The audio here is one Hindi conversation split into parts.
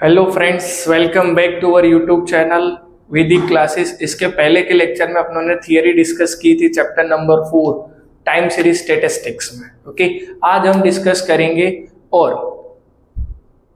Hello friends, welcome back to our YouTube channel Vedic classes. इसके पहले के लेक्चर में अपनों ने थियरी डिस्कस की थी chapter number 4 time series statistics में। ओके, आज हम डिस्कस करेंगे। और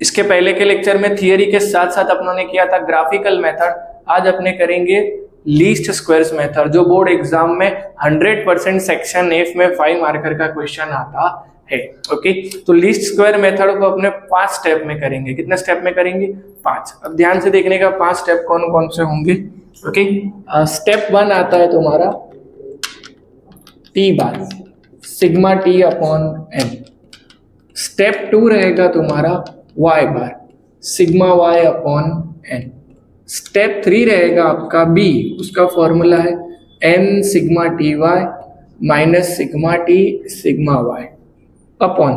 इसके पहले के लेक्चर में थियरी के साथ साथ अपनों ने किया था ग्राफिकल मेथड। आज अपने करेंगे लीस्ट स्क्वायर्स मेथड, जो बोर्ड एग्जाम में 100% सेक्शन एफ में 5 मार्कर का क्वेश्चन आता है। ओके, तो लीस्ट स्क्वायर मेथड को अपने 5 स्टेप में करेंगे। कितने स्टेप में करेंगे? 5। अब ध्यान से देखने का 5 स्टेप कौन कौन से होंगे। ओके, स्टेप 1 आता है तुम्हारा T bar sigma T upon N. Step 2 रहेगा तुम्हारा Y bar sigma Y upon N. Step 3 रहेगा आपका बी, उसका फॉर्मूला है N sigma T Y minus sigma T sigma Y upon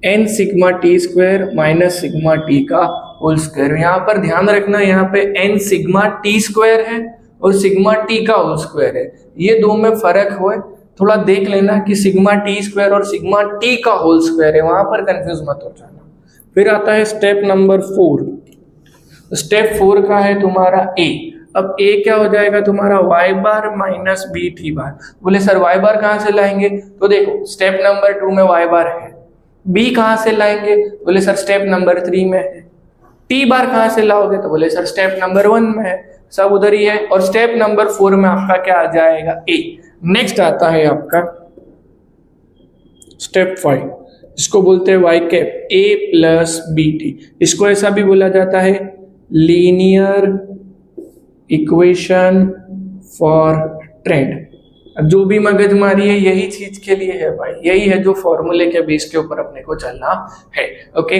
N sigma T square minus sigma T का होल स्क्वायर। यहाँ पर ध्यान रखना, यहाँ पे एन सिग्मा टी स्क्वायर है और सिग्मा टी का होल स्क्वायर है। ये दो में फर्क हो, थोड़ा देख लेना कि सिग्मा टी स्क्वायर और सिग्मा टी का होल स्क्वायर है, वहां पर कंफ्यूज मत हो जाना। फिर आता है स्टेप नंबर 4। स्टेप 4 का है तुम्हारा ए। अब ए क्या हो जाएगा तुम्हारा Y bar minus B T बार। बोले सर वाई बार कहाँ से लाएंगे? तो देखो स्टेप नंबर 2 में वाई बार है। बी कहाँ से लाएंगे? बोले सर स्टेप नंबर 3 में है। टी बार कहाँ से लाओगे? तो बोले सर स्टेप नंबर 1 में है। सब उधर ही है। और स्टेप नंबर 4 में आपका क्या आ जाएगा? ए। नेक्स्ट आता है आपका स्टेप 5, इसको बोलते हैं Y cap A plus B T. इसको ऐसा भी बोला जाता है लीनियर इक्वेशन फॉर ट्रेंड। अब जो भी मगजमारी है यही चीज के लिए है भाई, यही है जो फॉर्मूले के बेस के ऊपर अपने को चलना है। ओके,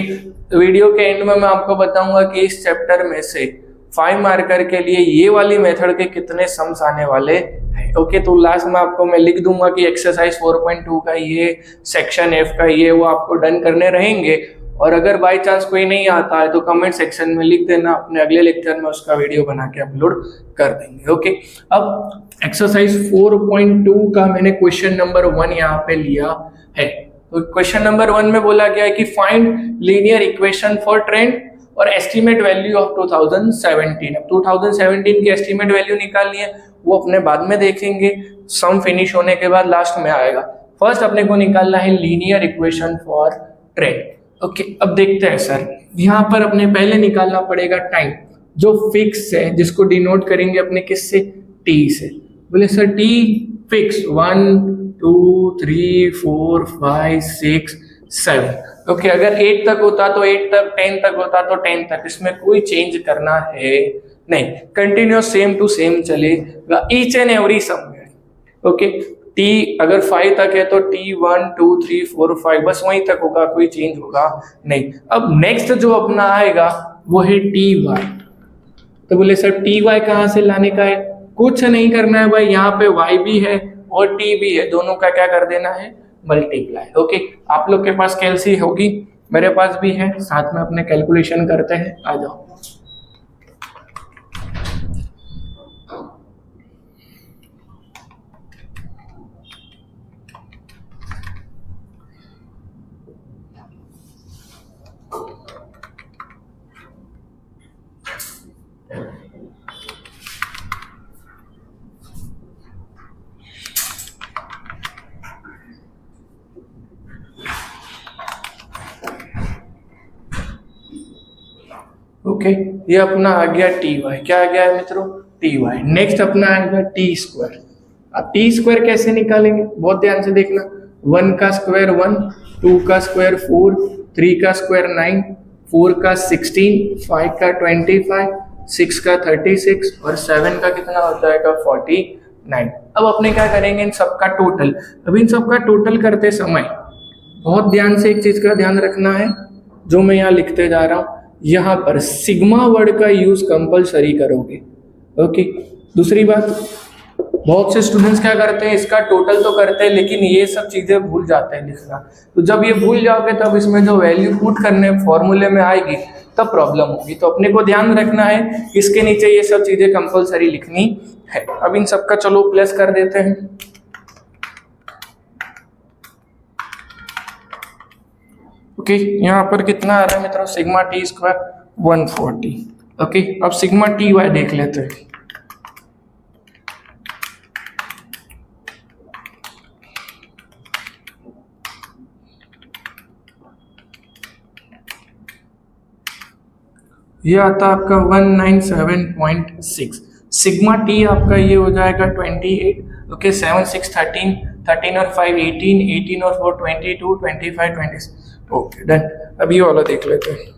वीडियो के एंड में मैं आपको बताऊंगा कि इस चैप्टर में से 5 मार्कर के लिए ये वाली मेथड के कितने सम्स आने वाले हैं। ओके, तो लास्ट में आपको मैं लिख दूंगा कि एक्सरसाइज 4.2 का ये, सेक्शन एफ का ये, वो आपको डन करने रहेंगे। और अगर बाय चांस कोई नहीं आता है तो कमेंट सेक्शन में लिख देना, अपने अगले लेक्चर में उसका वीडियो बना के अपलोड कर देंगे। ओके, अब एक्सरसाइज 4.2 का मैंने क्वेश्चन नंबर 1 यहाँ पे लिया है। तो क्वेश्चन नंबर 1 में बोला गया है कि find linear equation for trend और एस्टिमेट वैल्यू ऑफ 2017। अब 2017 की एस्टिमेट वैल्यू निकालनी है, वो अपने बाद में देखेंगे, सम फिनिश होने के बाद लास्ट में आएगा। फर्स्ट अपने को निकालना है linear equation for trend. Okay, अब देखते हैं सर, यहाँ पर अपने पहले निकालना पड़ेगा टाइम जो फिक्स है, जिसको डिनोट करेंगे अपने किससे? टी से। बोले सर टी फिक्स 1 2 3 4 5 6 7। ओके, अगर 8 तक होता तो 8 तक, 10 तक होता तो 10 तक, इसमें कोई चेंज करना है नहीं, कंटिन्यूस सेम टू सेम चलेगा each and every somewhere. Okay, T अगर 5 तक है तो टी 1 2 3 4 5 बस वहीं तक होगा, कोई चेंज होगा नहीं। अब नेक्स्ट जो अपना आएगा वो है टी वाई। तो बोले सर टी वाई कहाँ से लाने का है? कुछ नहीं करना है भाई, यहाँ पे वाई भी है और टी भी है, दोनों का क्या कर देना है? मल्टीप्लाई। ओके, आप लोग के पास कैलसी होगी, मेरे पास भी है, साथ में अपने कैलकुलेशन करते हैं। आ जाओ। ओके, ये अपना आ गया टी वाई। क्या आ गया है मित्रों? T Y. नेक्स्ट अपना आएगा टी स्क्वायर। अब टी स्क्वायर कैसे निकालेंगे? बहुत ध्यान से देखना। 1 का स्क्वायर 1, 2 का स्क्वायर 4, 3 का स्क्वायर 9, 4 का 16, 5 का 25, 6 का 36 और 7 का कितना हो जाएगा? 49। अब अपने क्या करेंगे? इन सबका टोटल। अब इन सबका टोटल करते समय बहुत ध्यान से एक चीज का ध्यान रखना है, जो मैं यहाँ लिखते जा रहा हूँ, यहाँ पर सिग्मा वर्ड का यूज कंपलसरी करोगे। ओके, दूसरी बात, बहुत से स्टूडेंट्स क्या करते हैं, इसका टोटल तो करते हैं लेकिन ये सब चीजें भूल जाते हैं लिखना। तो जब ये भूल जाओगे तब इसमें जो वैल्यू पुट करने फॉर्मूले में आएगी तब प्रॉब्लम होगी। तो अपने को ध्यान रखना है, इसके नीचे ये सब चीजें कंपलसरी लिखनी है। अब इन सबका चलो प्लस कर देते हैं। ओके, यहाँ पर कितना आ रहा है मित्रों? Sigma T square 140। ओके, अब सिग्मा टी वाई देख लेते हैं। ये आता है आपका 197.6। सिग्मा टी आपका ये हो जाएगा 28। ओके, 7 6 13, 13 और 5 18, 18 और 4 22, 25 26। Okay done. अब ये वाला देख लेते हैं।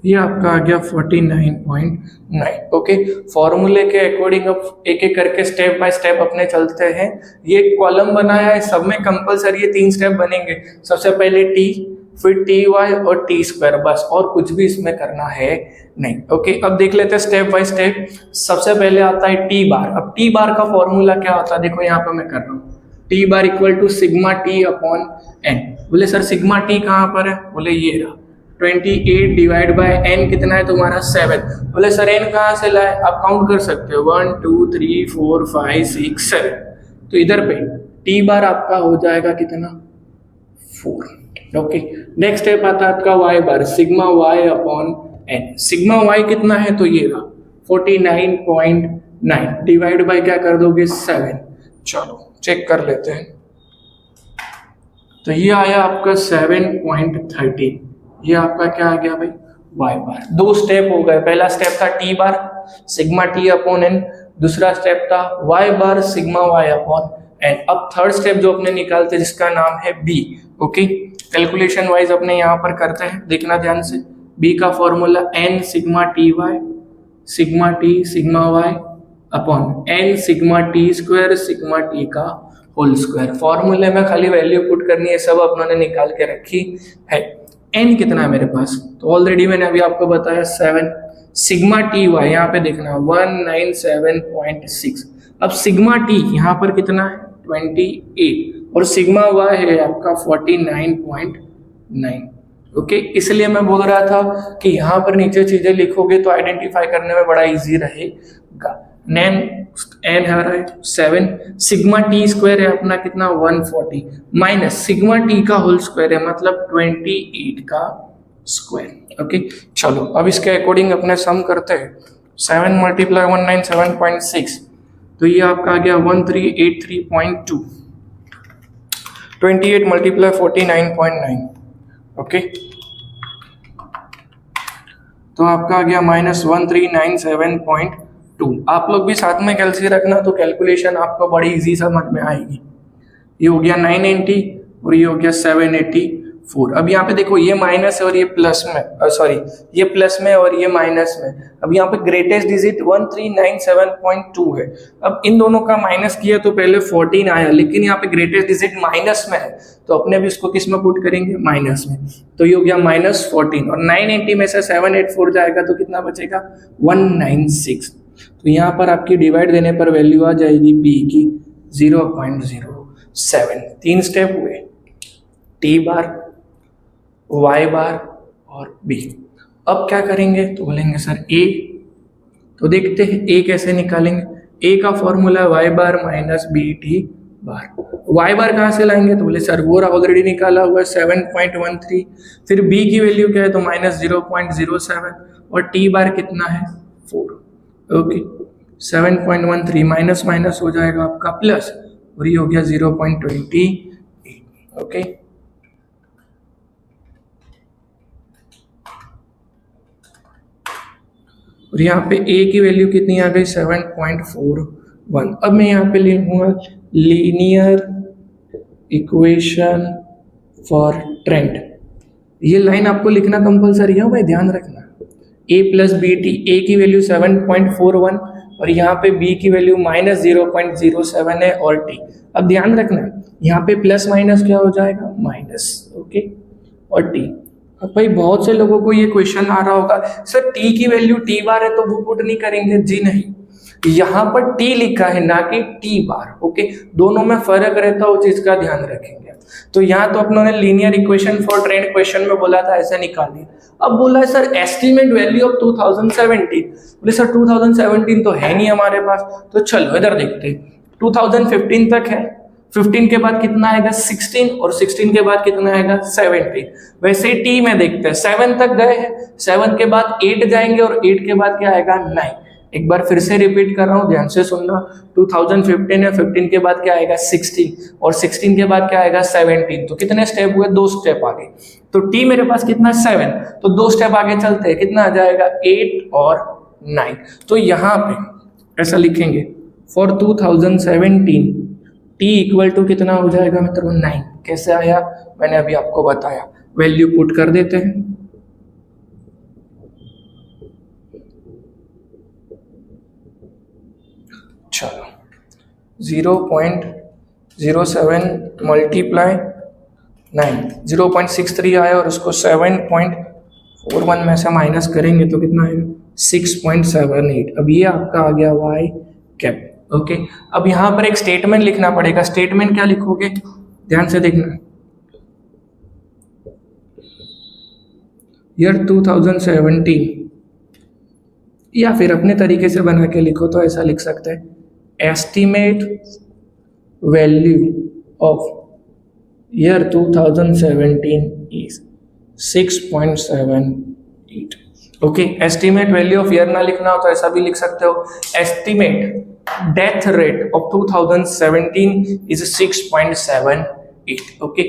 ये आपका आ गया 49.9। ओके, फॉर्मूले के अकॉर्डिंग अब एक एक करके स्टेप बाय स्टेप अपने चलते हैं। ये कॉलम बनाया है, सब में कंपलसरी ये 3 स्टेप बनेंगे। सबसे पहले टी, फिर टी वाई और टी स्क्वायर, बस, और कुछ भी इसमें करना है नहीं। ओके, अब देख लेते हैं स्टेप बाय स्टेप। सबसे पहले आता है टी बार। अब टी बार का फॉर्मूला क्या होता है, देखो यहाँ पे मैं कर रहा हूँ। T bar equal to sigma T upon N. बोले सर सिग्मा टी कहाँ पर है, बोले ये रहा 28 डिवाइड बाय एन कितना है तुम्हारा 7। बोले सर एन कहाँ से लाए, आप काउंट कर सकते हो 1 2 3 4 5 6 7। तो इधर पे टी बार आपका हो जाएगा कितना 4। ओके, नेक्स्ट स्टेप आता है आपका Y bar, sigma Y upon N. Sigma Y कितना है, तो ये रहा 49.9 डिवाइड बाय क्या कर दोगे 7। चलो चेक कर लेते हैं। तो ये आया आपका 7.13। ये आपका क्या आ गया भाई वाई बार। 2 स्टेप हो गए। पहला स्टेप था T bar sigma T upon N, दूसरा स्टेप था Y bar sigma Y upon N. अब थर्ड स्टेप जो अपने निकालते हैं जिसका नाम है बी। ओके, कैलकुलेशन वाइज अपने यहाँ पर करते हैं, देखना ध्यान से। बी का formula n sigma T y sigma T sigma Y upon N sigma T square sigma T का होल स्क्वायर। फॉर्मूले में खाली वैल्यू पुट करनी है, सब अपनों ने निकाल के रखी है। एन कितना है मेरे पास, तो ऑलरेडी मैंने अभी आपको बताया 7। सिग्मा टी वाई यहाँ पे देखना 197.6। अब सिग्मा टी यहाँ पर कितना है 28 और सिग्मा वाई है आपका 49.9। ओके, इसलिए मैं बोल रहा था कि यहाँ पर नीचे चीजें लिखोगे तो आइडेंटिफाई करने में बड़ा इजी रहेगा। एन है 7, सिग्मा टी स्क्वायर है अपना कितना 140 माइनस सिग्मा टी का होल स्क्वायर है मतलब 28 का स्क्वायर। ओके, चलो अब इसके अकॉर्डिंग अपने सम करते हैं। 7 मल्टीप्लाई 197.6 तो ये आपका आ गया 1383.2। 28 मल्टीप्लाई 49.9। ओके, तो आपका आ गया -1397.2। आप लोग भी साथ में कैलसी रखना तो कैलकुलेशन आपको बड़ी इजी समझ में आएगी। ये हो गया 990 और ये हो गया 784। अब यहाँ पे देखो ये माइनस है और ये प्लस में, सॉरी ये प्लस में और ये माइनस में। अब यहाँ पे ग्रेटेस्ट डिजिट 1397.2 है। अब इन दोनों का माइनस किया तो पहले 14 आया, लेकिन यहाँ पे ग्रेटेस्ट डिजिट माइनस में है तो अपने भी इसको किस में पुट करेंगे माइनस में। तो ये हो गया -14 और 980 में से 784 जाएगा तो कितना बचेगा 196। तो यहाँ पर आपकी डिवाइड देने पर वैल्यू आ जाएगी पी की 0.07। 3 स्टेप हुए, टी बार, वाई बार और बी। अब क्या करेंगे तो बोलेंगे सर ए। तो देखते हैं ए कैसे निकालेंगे। ए का formula Y bar minus B T bar. Y bar कहाँ से लाएंगे तो बोले सर वो ऑलरेडी निकाला हुआ है 7.13। फिर बी की वैल्यू क्या है तो -0.07 और टी बार कितना है 4। ओके, 7.13 माइनस माइनस हो जाएगा आपका प्लस और ये हो गया 0.28। ओके, और यहाँ पे a की वैल्यू कितनी आ गई 7.41। अब मैं यहाँ पे लिखूंगा लीनियर इक्वेशन फॉर ट्रेंड। ये लाइन आपको लिखना कंपलसरी है भाई, ध्यान रखना। a प्लस बी टी, ए की वैल्यू 7.41 और यहाँ पे b की वैल्यू -0.07 है और t। अब ध्यान रखना यहाँ पे प्लस माइनस क्या हो जाएगा माइनस। ओके, और t। अब भाई बहुत से लोगों को ये क्वेश्चन आ रहा होगा सर t की वैल्यू t बार है तो वो पुट नहीं करेंगे। जी नहीं, यहाँ पर t लिखा है ना कि t बार। ओके, दोनों में फर्क रहता है, उस चीज का ध्यान रखेंगे। तो यहाँ तो अपनों ने linear equation for trend question में बोला था ऐसे निकालिए। अब बोला है सर एस्टिमेट वैल्यू ऑफ 2017। बोले सर 2017 तो है नहीं हमारे पास, तो चलो इधर देखते हैं 2015 तक है 15 के बाद कितना आएगा 16 और 16 के बाद कितना आएगा 17। वैसे ही टी में देखते हैं 7 तक गए हैं, 7 के बाद 8 जाएंगे और 8 के बाद क्या आएगा 9। एक बार फिर से रिपीट कर रहा हूं, ध्यान से सुनना। 2015 है, 15 के बाद क्या आएगा 16 और 16 के बाद क्या आएगा 17। तो कितने स्टेप हुए, 2 स्टेप आगे। तो टी मेरे पास कितना 7, तो 2 स्टेप आगे चलते हैं, कितना आ जाएगा 8 और 9। तो यहाँ पे ऐसा लिखेंगे फॉर 2017 टी इक्वल टू कितना हो जाएगा मित्रों 9। कैसे आया मैंने अभी आपको बताया, वैल्यू पुट कर देते हैं। चलो 0.07 मल्टीप्लाई 9, 0.63 आया और उसको 7.41 में से माइनस करेंगे तो कितना आएगा 6.78। अब ये आपका आ गया वाई कैप। ओके, अब यहां पर एक स्टेटमेंट लिखना पड़ेगा। स्टेटमेंट क्या लिखोगे, ध्यान से देखना। ईयर 2017 या फिर अपने तरीके से बना के लिखो तो ऐसा लिख सकते हैं, estimate value of year 2017 is 6.78। Okay, estimate value of year ना लिखना हो तो ऐसा भी लिख सकते हो, estimate death rate of 2017 is 6.78। Okay,